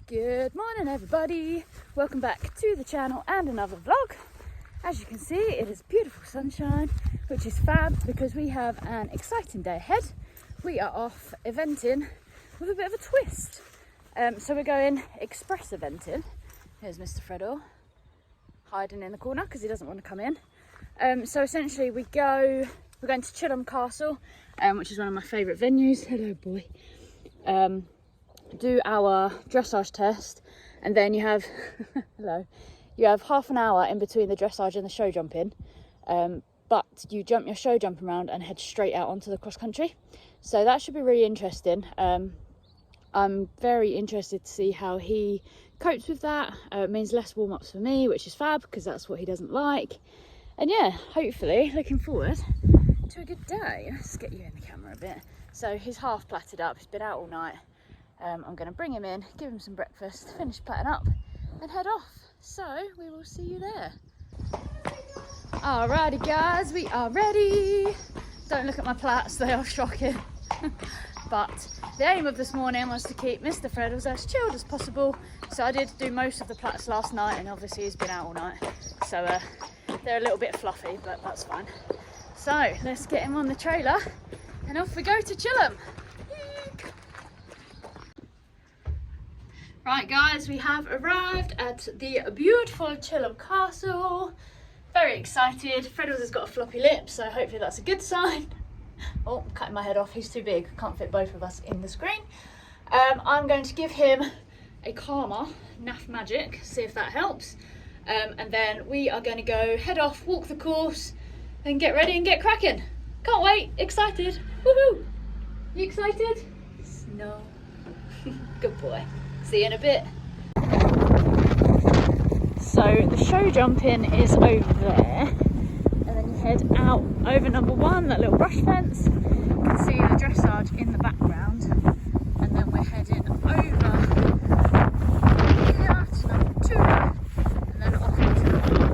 Good morning everybody, welcome back to the channel and another vlog. As you can see, it is beautiful sunshine, which is fab because we have an exciting day ahead. We are off eventing with a bit of a twist. So we're going express eventing. Here's Mr. Freddle hiding in the corner because he doesn't want to come in. So essentially we're going to Chilham Castle, which is one of my favourite venues. Hello boy. Do our dressage test, and then you have hello, you have half an hour in between the dressage and the show jumping, but you jump your show jump around and head straight out onto the cross country. So that should be really interesting. I'm very interested to see how he copes with that. It means less warm-ups for me, which is fab because that's what he doesn't like. And yeah, hopefully looking forward to a good day. Let's get you in the camera a bit. So he's half platted up, he's been out all night. I'm going to bring him in, give him some breakfast, finish platting up and head off. So we will see you there. Alrighty guys, we are ready. Don't look at my plats, they are shocking. But the aim of this morning was to keep Mr. Freddles as chilled as possible. So I did do most of the plats last night, and obviously he's been out all night. So they're a little bit fluffy, but that's fine. So let's get him on the trailer and off we go to Chilham. Right guys, we have arrived at the beautiful Chilham Castle. Very excited. Freddles has got a floppy lip, so hopefully that's a good sign. Oh, I'm cutting my head off, he's too big. Can't fit both of us in the screen. I'm going to give him a calmer, naff magic, see if that helps. And then we are going to go head off, walk the course, and get ready and get cracking. Can't wait, excited. Woohoo! You excited? No. Good boy. See you in a bit. So the show jumping is over there, and then you head out over number 1, that little brush fence. You can see the dressage in the background, and then we're heading over here to number 2, and then off into the park.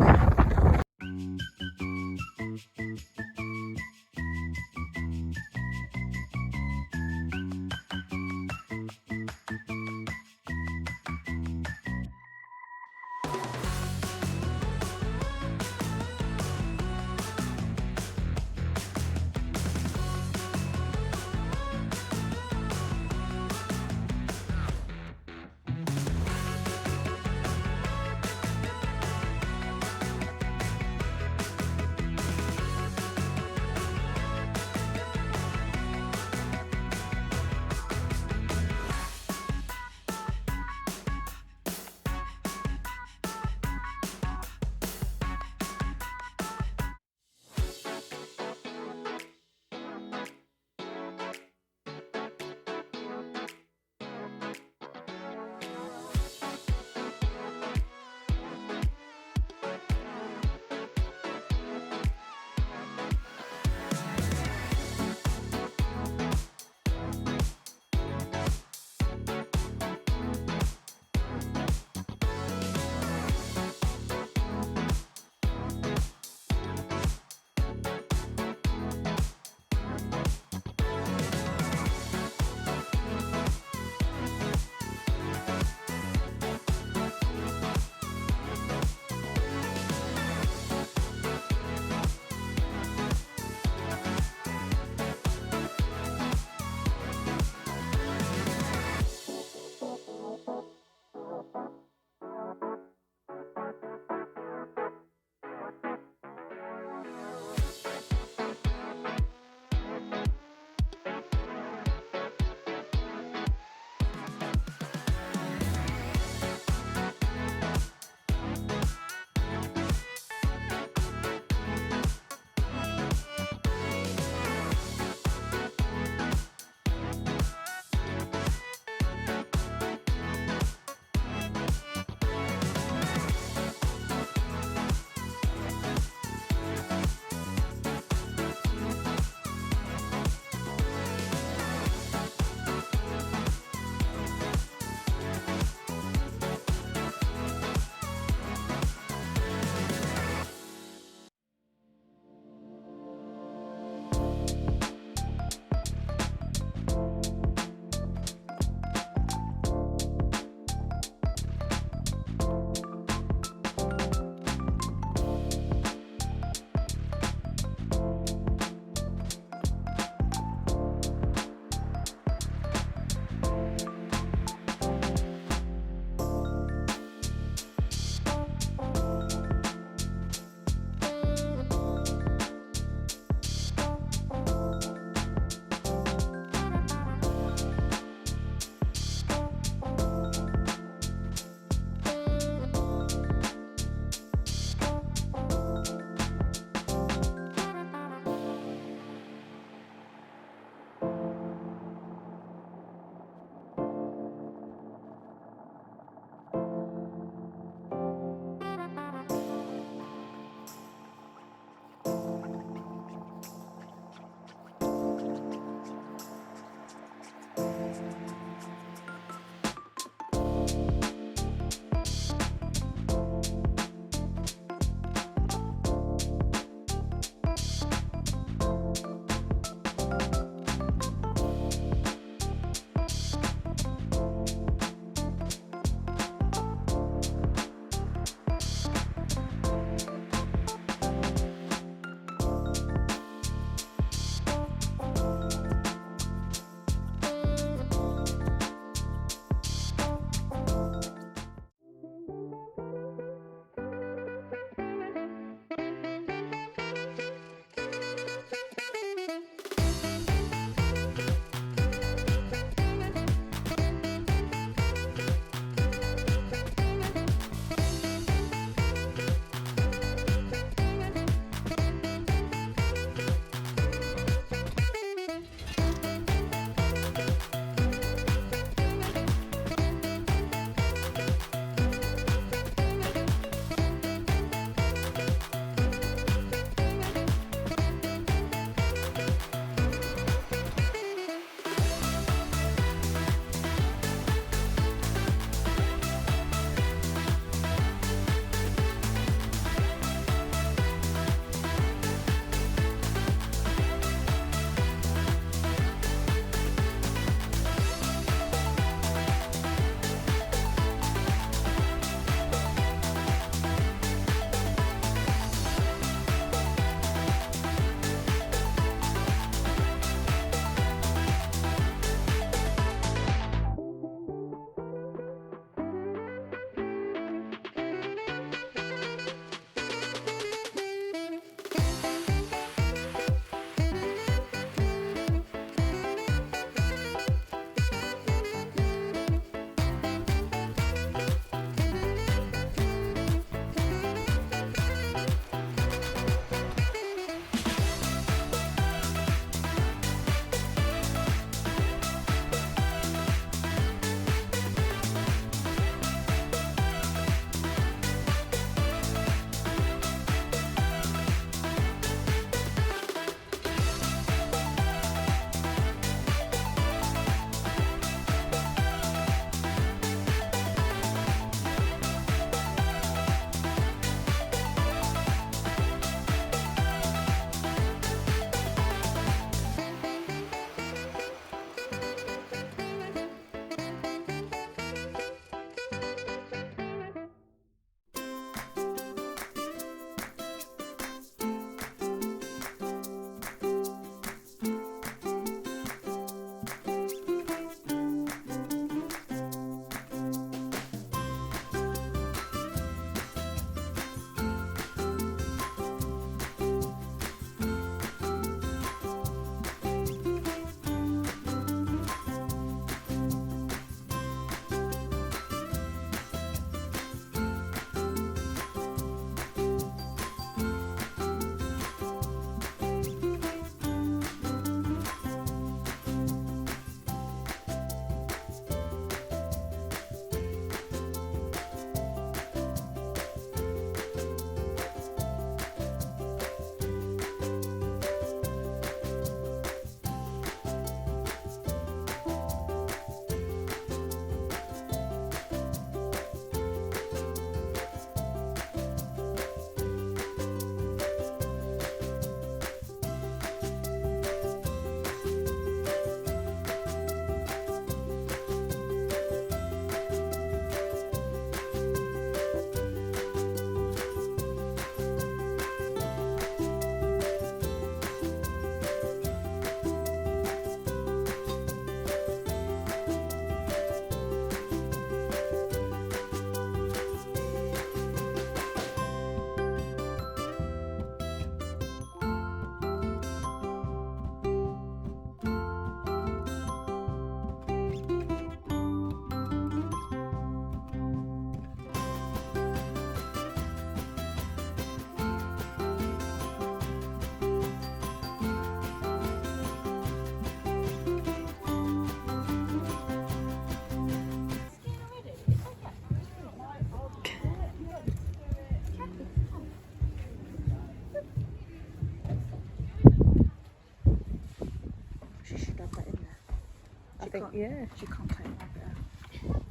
Yeah. She can't take my bit out.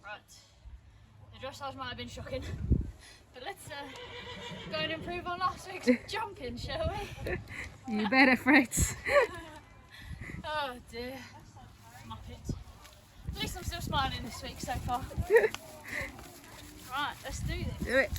Right, the dressage might have been shocking, but let's go and improve on last week's jumping, shall we? You better, Fritz. Oh dear, Muppet. At least I'm still smiling this week so far. Right, let's do this. Do it.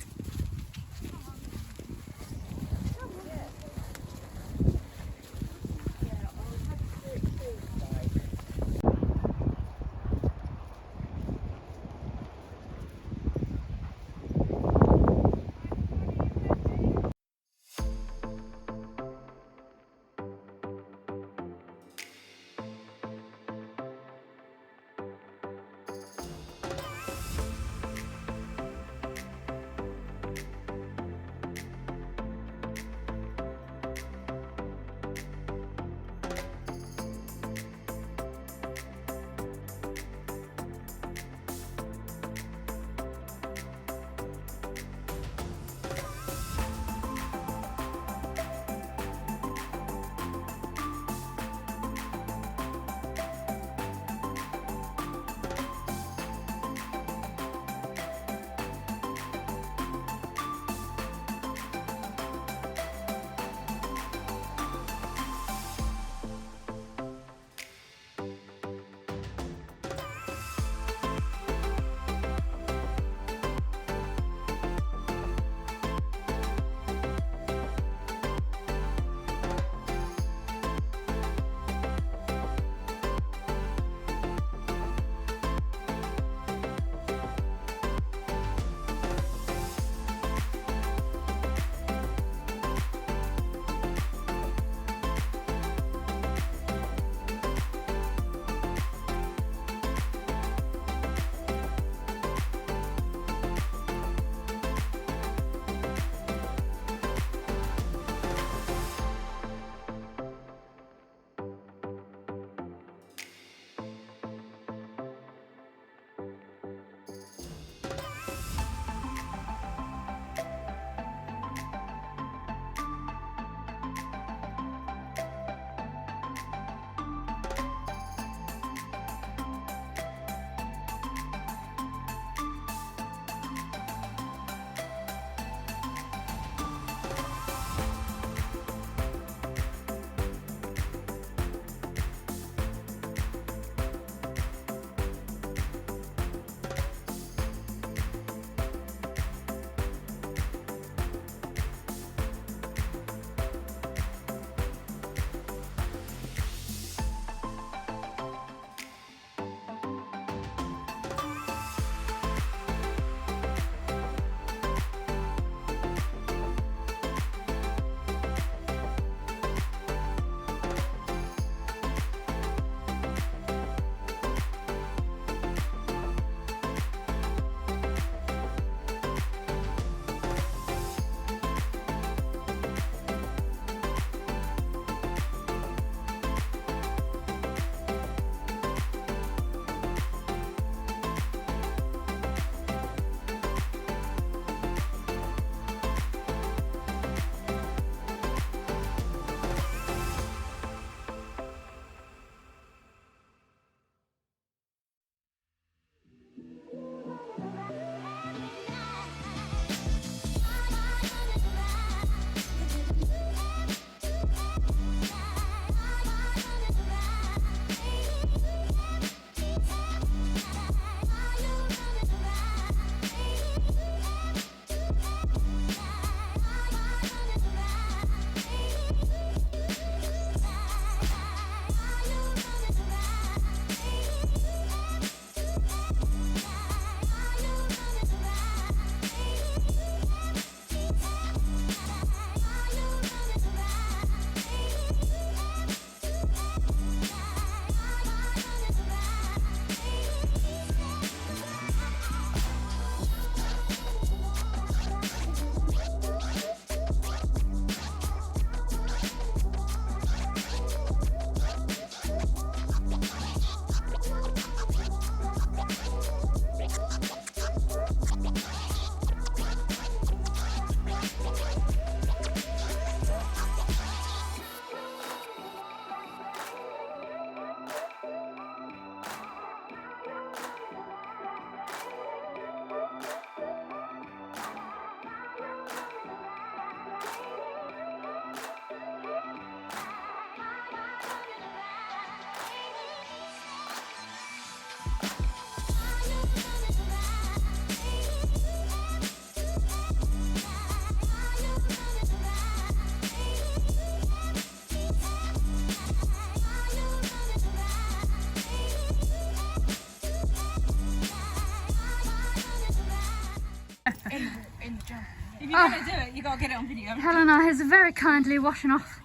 you're going to do it, you got to get it on video. Helena is very kindly washing off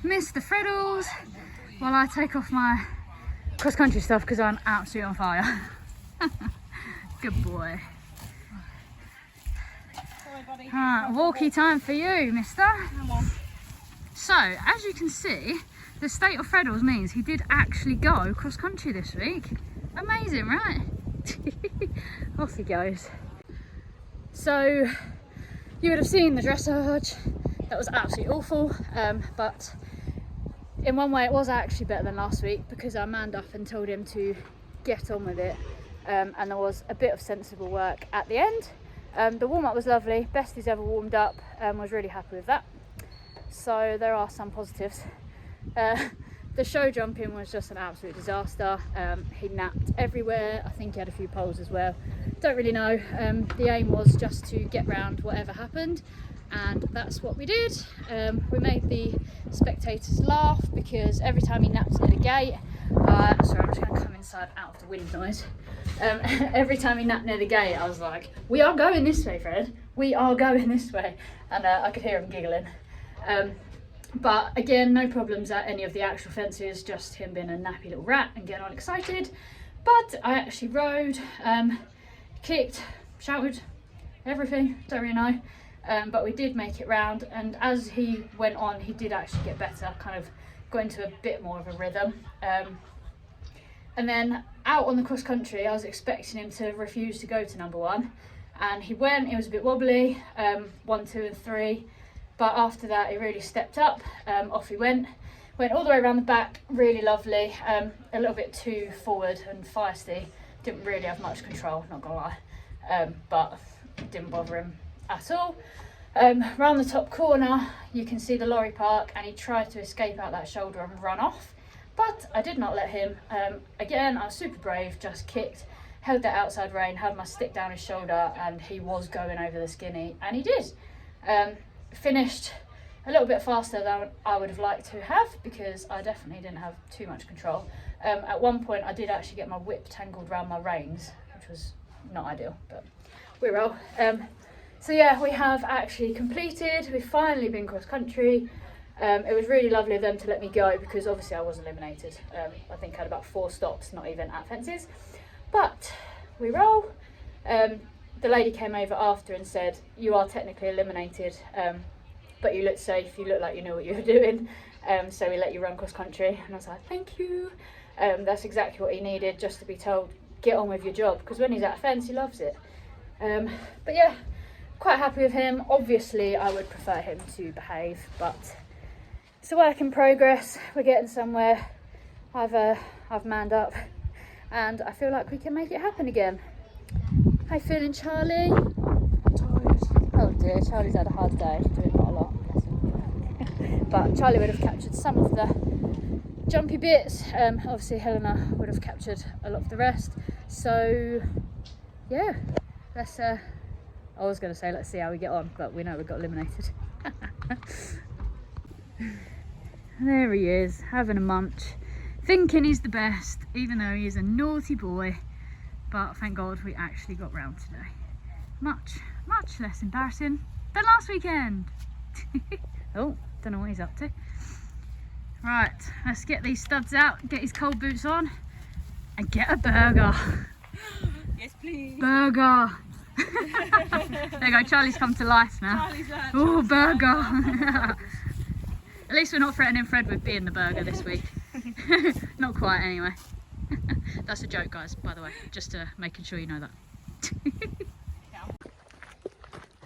Mr. Freddles while I take off my cross-country stuff because I'm absolutely on fire. Good boy. Sorry, buddy. Right, walkie time for you, mister. Come on. So, as you can see, the state of Freddles means he did actually go cross-country this week. Amazing, right? Off he goes. So, you would have seen the dressage. That was absolutely awful, but in one way it was actually better than last week because I manned up and told him to get on with it, and there was a bit of sensible work at the end. The warm-up was lovely, best he's ever warmed up, was really happy with that. So there are some positives. The show jumping was just an absolute disaster. He napped everywhere. I think he had a few poles as well. Don't really know. The aim was just to get round whatever happened, and that's what we did. We made the spectators laugh because every time he napped near the gate, sorry, I'm just going to come inside out of the wind noise. Every time he napped near the gate, I was like, "We are going this way, Fred. We are going this way," and I could hear him giggling. But again, no problems at any of the actual fences, just him being a nappy little rat and getting all excited. But I actually rode, kicked, shouted, everything, don't really know. But we did make it round, and as he went on, he did actually get better, kind of got into a bit more of a rhythm. And then out on the cross country, I was expecting him to refuse to go to number one, and he went. It was a bit wobbly, 1, 2 and 3. But after that, he really stepped up. Off he went all the way around the back, really lovely. A little bit too forward and feisty. Didn't really have much control, not gonna lie. But it didn't bother him at all. Round the top corner, you can see the lorry park, and he tried to escape out that shoulder and run off. But I did not let him. Again, I was super brave, just kicked, held that outside rein, held my stick down his shoulder, and he was going over the skinny, and he did. Finished a little bit faster than I would have liked to have because I definitely didn't have too much control. At one point I did actually get my whip tangled around my reins, which was not ideal, but we roll. So yeah, we have actually completed. We've finally been cross country. It was really lovely of them to let me go because obviously I was eliminated. I think I had about 4 stops, not even at fences, but we roll. The lady came over after and said, "You are technically eliminated, but you look safe, you look like you know what you were doing, so we let you run cross country." And I was like, "Thank you." That's exactly what he needed, just to be told, get on with your job, because when he's at a fence, he loves it. But yeah, quite happy with him. Obviously, I would prefer him to behave, but it's a work in progress. We're getting somewhere. I've manned up, and I feel like we can make it happen again. How you feeling, Charlie? Tired. Oh dear, Charlie's had a hard day, doing not a lot, bless him. But Charlie would have captured some of the jumpy bits. Obviously Helena would have captured a lot of the rest. So yeah, let's I was going to say let's see how we get on, but we know we got eliminated. There he is, having a munch, thinking he's the best, even though he is a naughty boy. But thank God we actually got round today. Much less embarrassing than last weekend. Oh, don't know what he's up to. Right, let's get these studs out, get his cold boots on, and get a burger. Yes, please. Burger. There you go, Charlie's come to life now. Oh, burger. At least we're not threatening Fred with being the burger this week. Not quite, anyway. That's a joke, guys, by the way, just making sure you know that.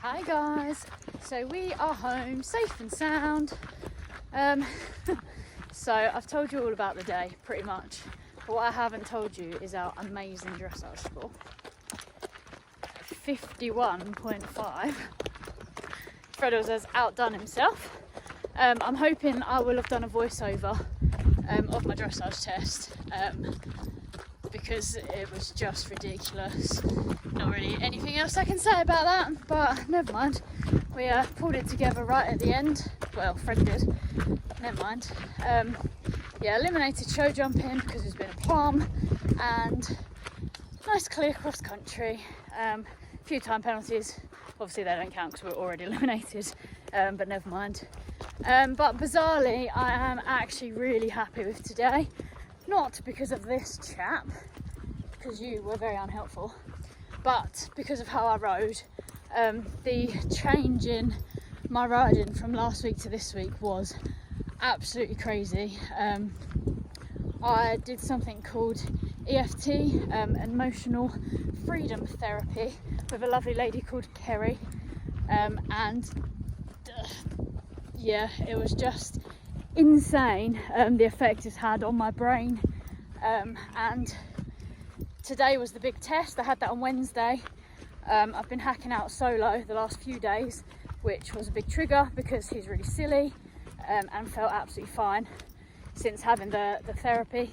Hi guys, so we are home safe and sound. So I've told you all about the day pretty much, but what I haven't told you is our amazing dressage score. 51.5. Freddles has outdone himself. I'm hoping I will have done a voiceover of my dressage test, because it was just ridiculous. Not really anything else I can say about that, but never mind. We pulled it together right at the end. Well, Fred did. Never mind. Yeah, eliminated show jumping because it's been a plum, and nice clear cross country. A few time penalties, Obviously they don't count because we're already eliminated, but never mind. But bizarrely, I am actually really happy with today. Not because of this chap, because you were very unhelpful, but because of how I rode. The change in my riding from last week to this week was absolutely crazy. I did something called EFT, emotional freedom therapy, with a lovely lady called Kerry, and yeah, it was just insane, the effect it's had on my brain. And today was the big test. I had that on Wednesday. I've been hacking out solo the last few days, which was a big trigger because he's really silly, and felt absolutely fine since having the therapy.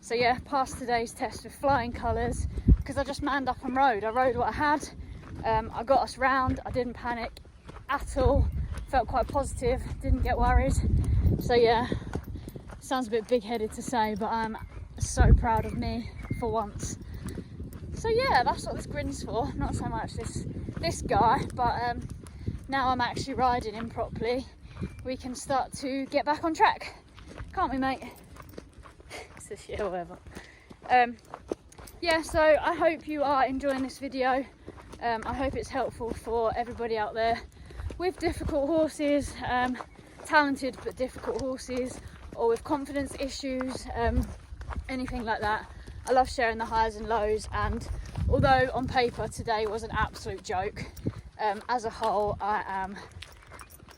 So yeah, passed today's test with flying colours because I just manned up and rode. I rode what I had. I got us round. I didn't panic at all. Felt quite positive, didn't get worried. So yeah, sounds a bit big-headed to say, but I'm so proud of me for once. So yeah, that's what this grin's for. Not so much this guy, but now I'm actually riding him properly, we can start to get back on track, can't we, mate? It's this year, whatever. Yeah, so I hope you are enjoying this video. I hope it's helpful for everybody out there with difficult horses, talented but difficult horses, or with confidence issues, anything like that. I love sharing the highs and lows, and although on paper today was an absolute joke, as a whole I am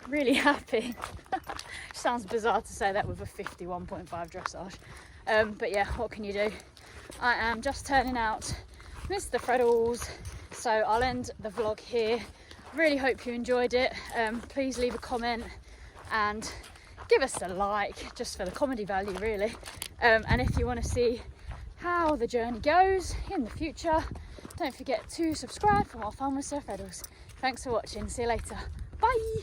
really happy. Sounds bizarre to say that with a 51.5 dressage, but yeah, what can you do? I am just turning out Mr. Freddles, so I'll end the vlog here. Really hope you enjoyed it. Please leave a comment and give us a like, just for the comedy value really. And if you want to see how the journey goes in the future, don't forget to subscribe for more fun with Sir Freddles. Thanks for watching, see you later, bye.